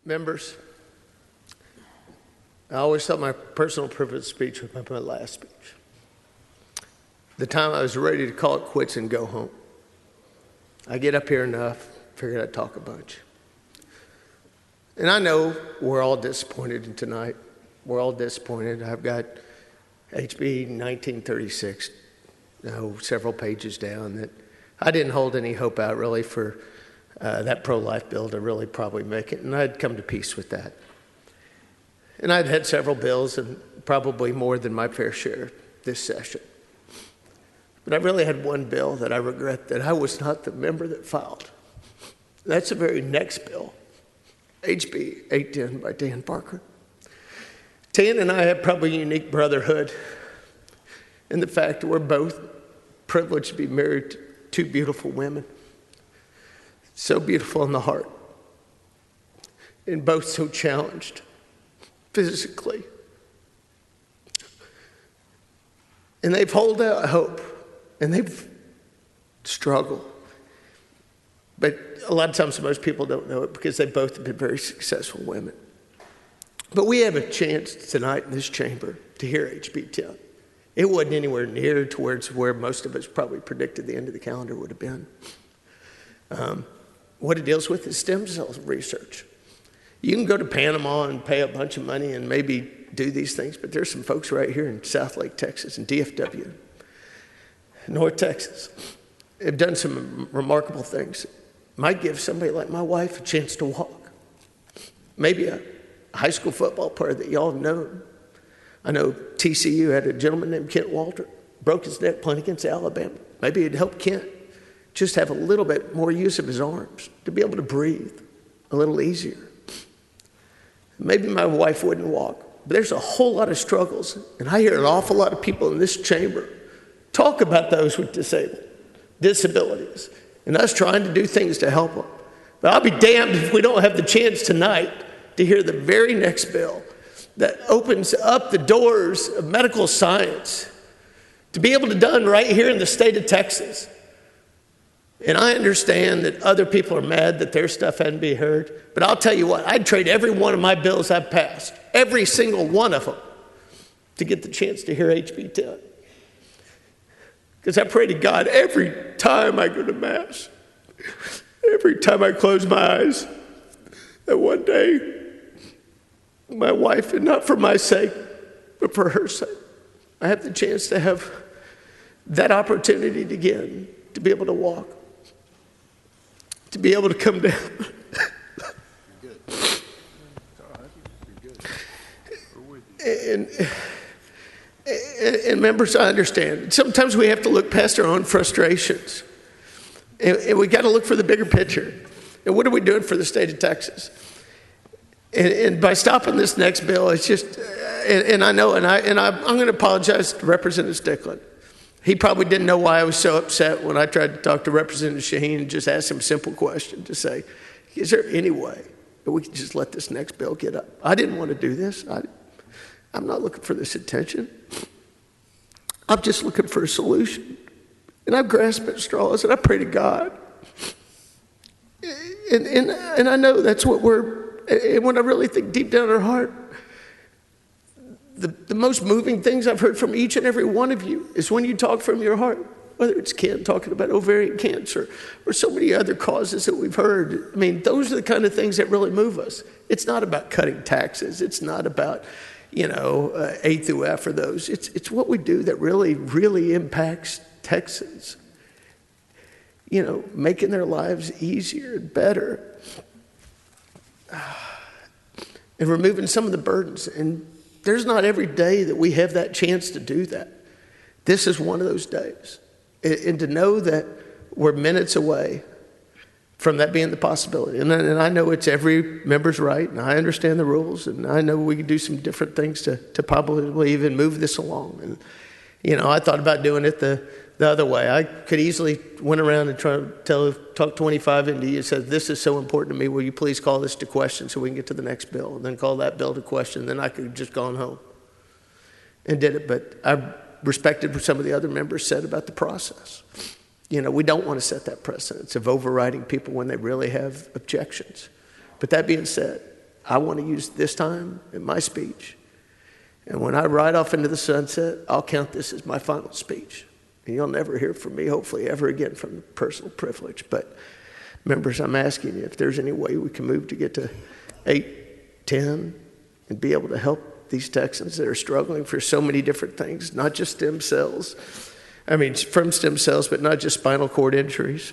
Members, I always thought my personal privilege speech was my last speech. The time I was ready to call it quits and go home. I get up here enough, figured I'd talk a bunch. And I know we're all disappointed tonight. We're all disappointed. I've got HB 1936, several pages down that I didn't hold any hope out really for that pro-life bill to really probably make it, and I'd come to peace with that. And I'd had several bills, and probably more than my fair share this session. But I really had one bill that I regret that I was not the member that filed. That's the very next bill, HB 810 by Dan Parker. Dan and I have probably a unique brotherhood in the fact that we're both privileged to be married to two beautiful women. So beautiful in the heart, and both so challenged physically. And they've held out hope, and they've struggled. But a lot of times most people don't know it because they both have been very successful women. But we have a chance tonight in this chamber to hear HB 10. It wasn't anywhere near towards where most of us probably predicted the end of the calendar would have been. What it deals with is stem cell research. You can go to Panama and pay a bunch of money and maybe do these things, but there's some folks right here in Southlake, Texas, and DFW, North Texas, have done some remarkable things. Might give somebody like my wife a chance to walk. Maybe a high school football player that y'all have known. I know TCU had a gentleman named Kent Walter, broke his neck playing against Alabama. Maybe it'd help Kent just have a little bit more use of his arms to be able to breathe a little easier. Maybe my wife wouldn't walk, but there's a whole lot of struggles, and I hear an awful lot of people in this chamber talk about those with disabilities, and us trying to do things to help them. But I'll be damned if we don't have the chance tonight to hear the very next bill that opens up the doors of medical science to be able to done right here in the state of Texas. And I understand that other people are mad that their stuff hadn't been heard, but I'll tell you what, I'd trade every one of my bills I've passed, every single one of them, to get the chance to hear HB 10. Because I pray to God every time I go to Mass, every time I close my eyes, that one day my wife, and not for my sake, but for her sake, I have the chance to have that opportunity again, to be able to walk, to be able to come down. And members, I understand. Sometimes we have to look past our own frustrations. And we got to look for the bigger picture. And what are we doing for the state of Texas? And by stopping this next bill, it's just, and I know, I'm going to apologize to Representative Stickland. He probably didn't know why I was so upset when I tried to talk to Representative Shaheen and just ask him a simple question to say, is there any way that we can just let this next bill get up? I didn't want to do this. I'm not looking for this attention. I'm just looking for a solution. And I've grasped at straws, and I pray to God. And I know that's what and when I really think deep down in our heart, the most moving things I've heard from each and every one of you is when you talk from your heart, whether it's Ken talking about ovarian cancer or so many other causes that we've heard. I mean, those are the kind of things that really move us. It's not about cutting taxes. It's not about, A through F or those. It's what we do that really, really impacts Texans, making their lives easier and better and removing some of the burdens. And there's not every day that we have that chance to do that. This is one of those days. And to know that we're minutes away from that being the possibility. And I know it's every member's right, and I understand the rules, and I know we can do some different things to probably even move this along. And, I thought about doing it the other way. I could easily went around and try to talk 25 into you and said, this is so important to me, will you please call this to question so we can get to the next bill, and then call that bill to question, then I could have just gone home and did it. But I respected what some of the other members said about the process. We don't want to set that precedence of overriding people when they really have objections. But that being said, I want to use this time in my speech. And when I ride off into the sunset, I'll count this as my final speech. And you'll never hear from me, hopefully, ever again from personal privilege. But members, I'm asking you if there's any way we can move to get to 8, 10, and be able to help these Texans that are struggling for so many different things, not just stem cells. I mean, from stem cells, but not just spinal cord injuries.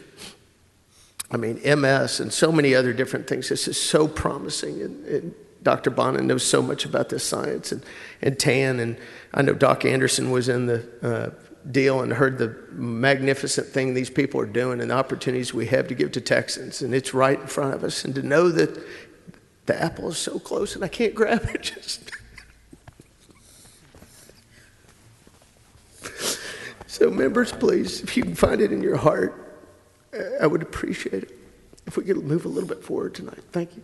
I mean, MS and so many other different things. This is so promising. And Dr. Bonin knows so much about this science, and Tan. And I know Doc Anderson was in the deal and heard the magnificent thing these people are doing and the opportunities we have to give to Texans. And it's right in front of us. And to know that the apple is so close and I can't grab it just... So members, please, if you can find it in your heart, I would appreciate it if we could move a little bit forward tonight. Thank you.